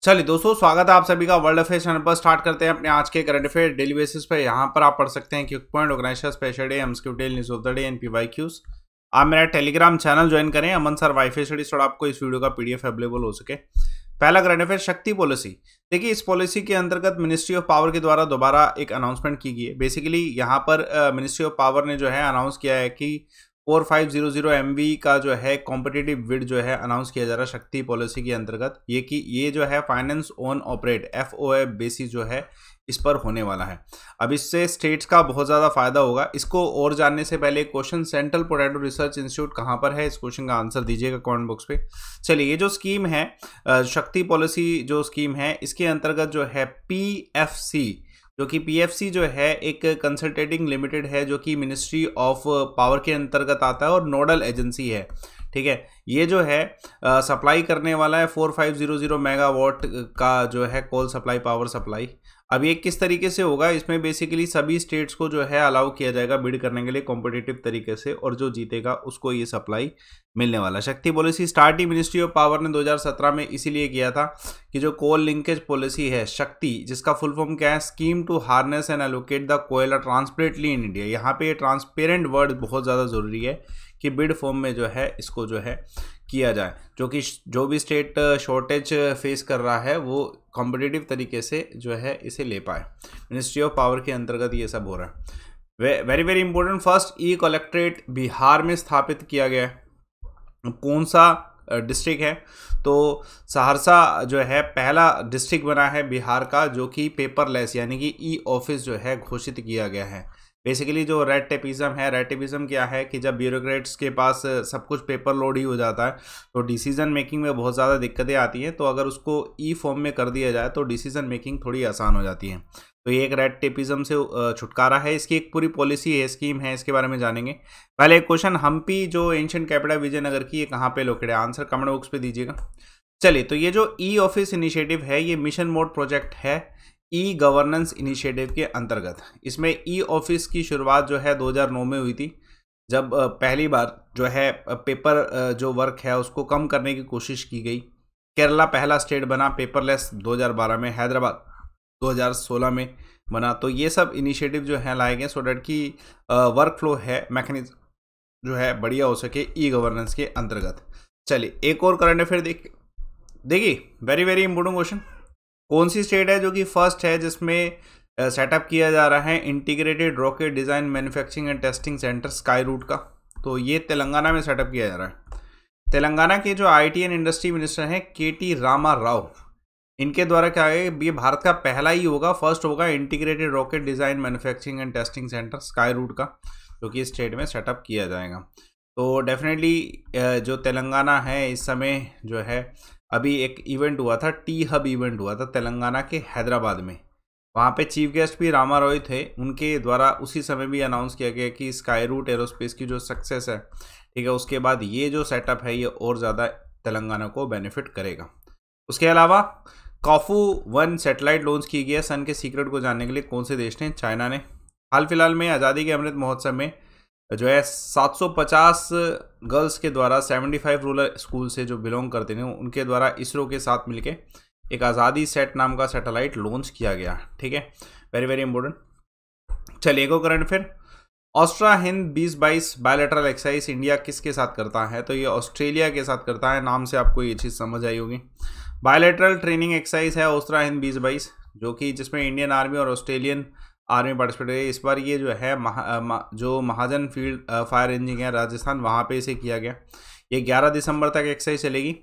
चलिए दोस्तों, स्वागत है आप सभी का वर्ल्ड अफेयर चैनल पर। स्टार्ट करते हैं अपने आज के करंट अफेयर डेली बेसिस पे। यहाँ पर आप पढ़ सकते हैं quick point, organisation, special day, MCQ, news of the day, एनपीवाईक्यूज। आप मेरा टेलीग्राम चैनल ज्वाइन करें, अमन सर वाईफाई स्टडीज, और आपको इस वीडियो का पीडीएफ अवेलेबल हो सके। पहला करंट अफेयर, शक्ति पॉलिसी। देखिए, इस पॉलिसी के अंतर्गत मिनिस्ट्री ऑफ पावर के द्वारा दोबारा एक अनाउंसमेंट की गई है। बेसिकली यहाँ पर मिनिस्ट्री ऑफ पावर ने जो है अनाउंस किया है कि 4500 MV का जो है कॉम्पिटिटिव बिड जो है अनाउंस किया जा रहा है शक्ति पॉलिसी के अंतर्गत। ये जो है finance on operate FOA basis जो है इस पर होने वाला है। अब इससे स्टेट्स का बहुत ज़्यादा फायदा होगा। इसको और जानने से पहले question, central potato research institute कहाँ पर है, इस क्वेश्चन का आंसर दीजिएगा कमेंट बॉक्स पे। चलिए, ये जो स्कीम है शक्ति पॉलिसी जो स्कीम है, इसके अंतर्गत जो है PFC, जो कि PFC जो है एक कंसल्टेटिंग लिमिटेड है, जो कि मिनिस्ट्री ऑफ पावर के अंतर्गत आता है और नोडल एजेंसी है। ठीक है, ये जो है सप्लाई करने वाला है 4500 मेगावाट का जो है कोल सप्लाई, पावर सप्लाई। अब ये किस तरीके से होगा, इसमें बेसिकली सभी स्टेट्स को जो है अलाउ किया जाएगा बिड करने के लिए कॉम्पिटिटिव तरीके से, और जो जीतेगा उसको ये सप्लाई मिलने वाला। शक्ति policy start he ministry of power ने 2017 में इसीलिए किया था कि जो कोल लिंकेज पॉलिसी है शक्ति, जिसका फुल फॉर्म क्या है, scheme to harness and allocate the koyla transparently in India. यहाँ पे ट्रांसपेरेंट वर्ड बहुत ज़्यादा ज़रूरी है कि बिड फॉर्म में जो है इसको जो है किया जाए, जो कि जो भी स्टेट शॉर्टेज फेस कर रहा है वो कॉम्पिटिटिव तरीके से जो है इसे ले पाए। मिनिस्ट्री ऑफ पावर के अंतर्गत ये सब हो रहा है। Very very important, first collectorate Bihar में स्थापित किया गया है। कौन सा डिस्ट्रिक्ट है, तो सहरसा जो है पहला डिस्ट्रिक्ट बना है बिहार का जो कि पेपरलेस यानी कि ऑफिस जो है घोषित किया गया है। बेसिकली जो रेड टेपिज्म है, रेड टेपिज्म क्या है कि जब ब्यूरोक्रेट्स के पास सब कुछ पेपर लोड ही हो जाता है तो डिसीजन मेकिंग में बहुत ज़्यादा दिक्कतें आती हैं। तो अगर उसको फॉर्म में कर दिया जाए तो डिसीजन मेकिंग थोड़ी आसान हो जाती है। तो ये एक रेड टेपिज्म से छुटकारा है। इसकी एक पूरी पॉलिसी है, स्कीम है, इसके बारे में जानेंगे। पहले एक क्वेश्चन, हम्पी जो एंशिएंट कैपिटल विजयनगर की, ये कहाँ पे लोकेटेड है, आंसर कमेंट बॉक्स पे दीजिएगा। चलिए, तो ये जो ऑफिस इनिशिएटिव है, ये मिशन मोड प्रोजेक्ट है गवर्नेंस इनिशिएटिव के अंतर्गत। इसमें ऑफिस की शुरुआत जो है 2009 में हुई थी, जब पहली बार जो है पेपर जो वर्क है उसको कम करने की कोशिश की गई। केरला पहला स्टेट बना पेपरलेस 2012 में, हैदराबाद 2016 में बना। तो ये सब इनिशिएटिव जो है लाए गए सो डैट की वर्क फ्लो है, मैकेनिज्म जो है बढ़िया हो सके गवर्नेंस के अंतर्गत। चलिए, एक और करंट अफेयर देखिए, वेरी वेरी इंपॉर्टेंट क्वेश्चन। कौन सी स्टेट है जो कि फर्स्ट है जिसमें सेटअप किया जा रहा है integrated rocket design manufacturing and testing centre Skyroot का? तो ये तेलंगाना में सेटअप किया जा रहा है। तेलंगाना के जो IT एंड इंडस्ट्री मिनिस्टर हैं KT रामा राव, इनके द्वारा क्या है, ये भारत का पहला ही होगा, फर्स्ट होगा integrated rocket design manufacturing and testing centre Skyroot का, जो कि स्टेट में सेटअप किया जाएगा। तो डेफिनेटली जो तेलंगाना है इस समय जो है, अभी एक इवेंट हुआ था, T-Hub इवेंट हुआ था तेलंगाना के हैदराबाद में। वहाँ पे चीफ गेस्ट भी रामा रॉय थे, उनके द्वारा उसी समय भी अनाउंस किया गया कि स्काई रूट एरोस्पेस की जो सक्सेस है, ठीक है, उसके बाद ये जो सेटअप है ये और ज़्यादा तेलंगाना को बेनिफिट करेगा। उसके अलावा कॉफू 1 सैटेलाइट लॉन्च की गई है सन के सीक्रेट को जानने के लिए। कौन से देश ने? चाइना ने। हाल फिलहाल में आज़ादी के अमृत महोत्सव में जो है 750 गर्ल्स के द्वारा 75 रूरल स्कूल से जो बिलोंग करते हैं उनके द्वारा इसरो के साथ मिलके एक आज़ादी सेट नाम का सैटेलाइट लॉन्च किया गया। ठीक है, वेरी वेरी इंपॉर्टेंट। चलिए, एक और current affair, Austra Hind 2022 bilateral exercise India किसके साथ करता है? तो ये ऑस्ट्रेलिया के साथ करता है। नाम से आपको ये चीज़ समझ आई होगी। बायलैटरल ट्रेनिंग एक्सरसाइज है ऑस्ट्रा हिंद 2022, जो कि जिसमें इंडियन आर्मी और ऑस्ट्रेलियन आर्मी पार्टिसिपेट है। इस बार ये जो है जो महाजन फील्ड फायर इंजीनियरिंग है राजस्थान, वहाँ पे इसे किया गया। ये 11 दिसंबर तक एक्सरसाइज चलेगी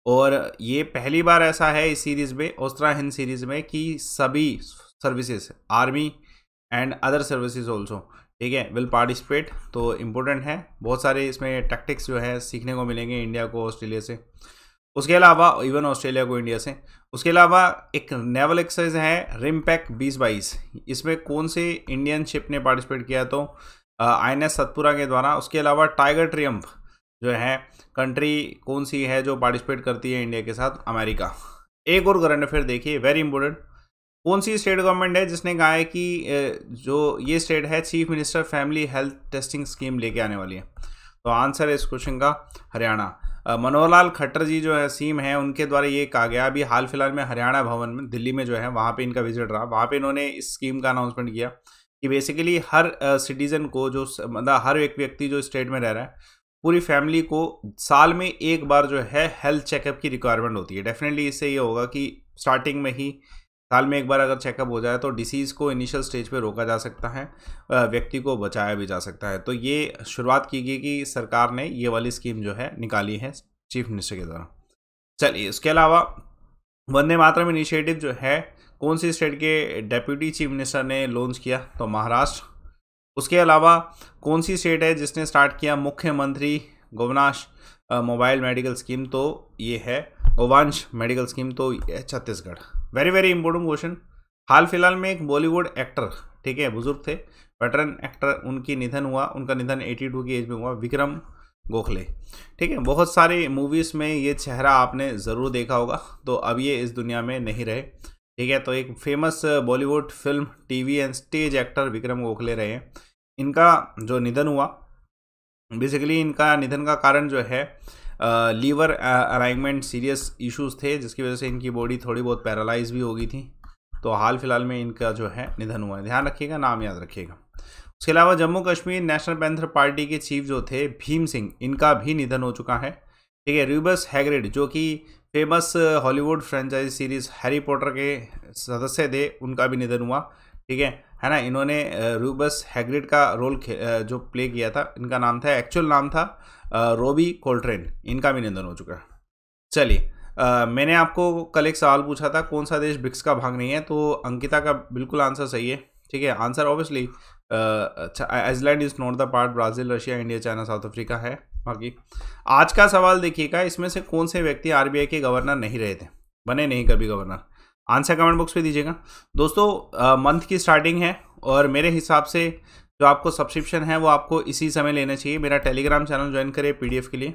और ये पहली बार ऐसा है इस सीरीज़ में, ऑस्ट्रा हिंद सीरीज़ में, कि सभी services, army and other services also, ठीक है, विल पार्टिसिपेट। तो इम्पोर्टेंट है, बहुत सारे इसमें टैक्टिक्स जो है सीखने को मिलेंगे इंडिया को ऑस्ट्रेलिया से, उसके अलावा इवन ऑस्ट्रेलिया को इंडिया से। उसके अलावा एक नेवल एक्सरसाइज है रिमपैक 2022, इसमें कौन से इंडियन शिप ने पार्टिसिपेट किया? तो INS सतपुरा के द्वारा। उसके अलावा टाइगर ट्रियम्फ जो है कंट्री कौन सी है जो पार्टिसिपेट करती है इंडिया के साथ? अमेरिका। एक और करंट अफेयर देखिए, वेरी इंपॉर्टेंट, कौन सी स्टेट गवर्नमेंट है जिसने कहा है कि जो ये स्टेट है chief minister family health testing scheme लेके आने वाली है? तो आंसर है इस क्वेश्चन का हरियाणा। मनोहर लाल खट्टर जी जो है सीएम है, उनके द्वारा ये कहा गया अभी हाल फिलहाल में हरियाणा भवन में दिल्ली में जो है वहाँ पे इनका विजिट रहा, वहाँ पे इन्होंने इस स्कीम का अनाउंसमेंट किया कि बेसिकली हर सिटीजन को जो मतलब हर एक व्यक्ति जो स्टेट में रह रहा है, पूरी फैमिली को साल में एक बार जो है हेल्थ चेकअप की रिक्वायरमेंट होती है। डेफिनेटली इससे ये होगा कि स्टार्टिंग में ही साल में एक बार अगर चेकअप हो जाए तो डिसीज़ को इनिशियल स्टेज पे रोका जा सकता है, व्यक्ति को बचाया भी जा सकता है। तो ये शुरुआत की गई कि सरकार ने ये वाली स्कीम जो है निकाली है चीफ मिनिस्टर के द्वारा। चलिए, इसके अलावा वंदे मातरम इनिशिएटिव जो है कौन सी स्टेट के डेप्यूटी चीफ मिनिस्टर ने लॉन्च किया? तो महाराष्ट्र। उसके अलावा कौन सी स्टेट है जिसने स्टार्ट किया मुख्यमंत्री गोवनाश मोबाइल मेडिकल स्कीम? तो ये है गोवांश मेडिकल स्कीम, तो ये है Chhattisgarh. Very very important question. हाल फिलहाल में एक बॉलीवुड एक्टर, ठीक है, बुजुर्ग थे, वेटरन एक्टर, उनका निधन 82 की एज में हुआ, विक्रम गोखले। ठीक है, बहुत सारे मूवीज़ में ये चेहरा आपने ज़रूर देखा होगा, तो अब ये इस दुनिया में नहीं रहे। ठीक है, तो एक famous Bollywood film, TV and stage actor Vikram Gokhale रहे हैं। इनका जो निधन हुआ, बेसिकली इनका निधन का कारण जो है लीवर अलाइनमेंट सीरियस इश्यूज थे, जिसकी वजह से इनकी बॉडी थोड़ी बहुत पैरालाइज भी हो गई थी। तो हाल फिलहाल में इनका जो है निधन हुआ है, ध्यान रखिएगा, नाम याद रखिएगा। उसके अलावा Jammu Kashmir national panther party के चीफ जो थे भीम सिंह, इनका भी निधन हो चुका है। ठीक है, रूबस हैग्रिड जो कि famous Hollywood franchise series Harry Potter के सदस्य थे, उनका भी निधन हुआ। ठीक है ना, इन्होंने रूबस हैग्रिड का रोल जो प्ले किया था, इनका नाम था, एक्चुअल नाम था रोबी कोल्ट्रेन, इनका भी निधन हो चुका है। चलिए, मैंने आपको कल एक सवाल पूछा था कौन सा देश ब्रिक्स का भाग नहीं है, तो अंकिता का बिल्कुल आंसर सही है। ठीक है, answer obviously Iceland is not the part, Brazil, Russia, India, China, South Africa है। बाकी आज का सवाल देखिएगा, इसमें से कौन से व्यक्ति आरबीआई के गवर्नर नहीं रहे थे, बने नहीं कभी गवर्नर? आंसर कमेंट बॉक्स पे दीजिएगा। दोस्तों, मंथ की स्टार्टिंग है और मेरे हिसाब से जो आपको सब्सक्रिप्शन है वो आपको इसी समय लेना चाहिए। मेरा टेलीग्राम चैनल ज्वाइन करें पीडीएफ के लिए,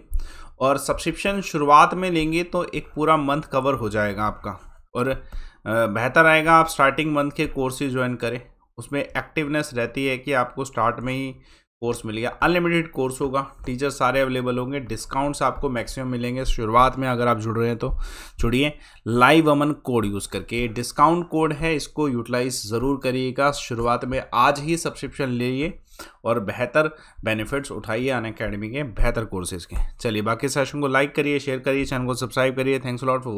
और सब्सक्रिप्शन शुरुआत में लेंगे तो एक पूरा मंथ कवर हो जाएगा आपका, और बेहतर रहेगा आप स्टार्टिंग मंथ के कोर्सेज ज्वाइन करें। उसमें एक्टिवनेस रहती है कि आपको स्टार्ट में ही कोर्स मिलेगा, अनलिमिटेड कोर्स होगा, टीचर सारे अवेलेबल होंगे, डिस्काउंट्स आपको मैक्सिमम मिलेंगे शुरुआत में। अगर आप जुड़ रहे हैं तो जुड़िए लाइव अमन कोड यूज़ करके, डिस्काउंट कोड है, इसको यूटिलाइज ज़रूर करिएगा शुरुआत में। आज ही सब्सक्रिप्शन लीजिए और बेहतर बेनिफिट्स उठाइए अनअकैडमी के बेहतर कोर्सेज के। चलिए, बाकी सेशन को लाइक करिए, शेयर करिए, चैनल को सब्सक्राइब करिए। Thanks a lot for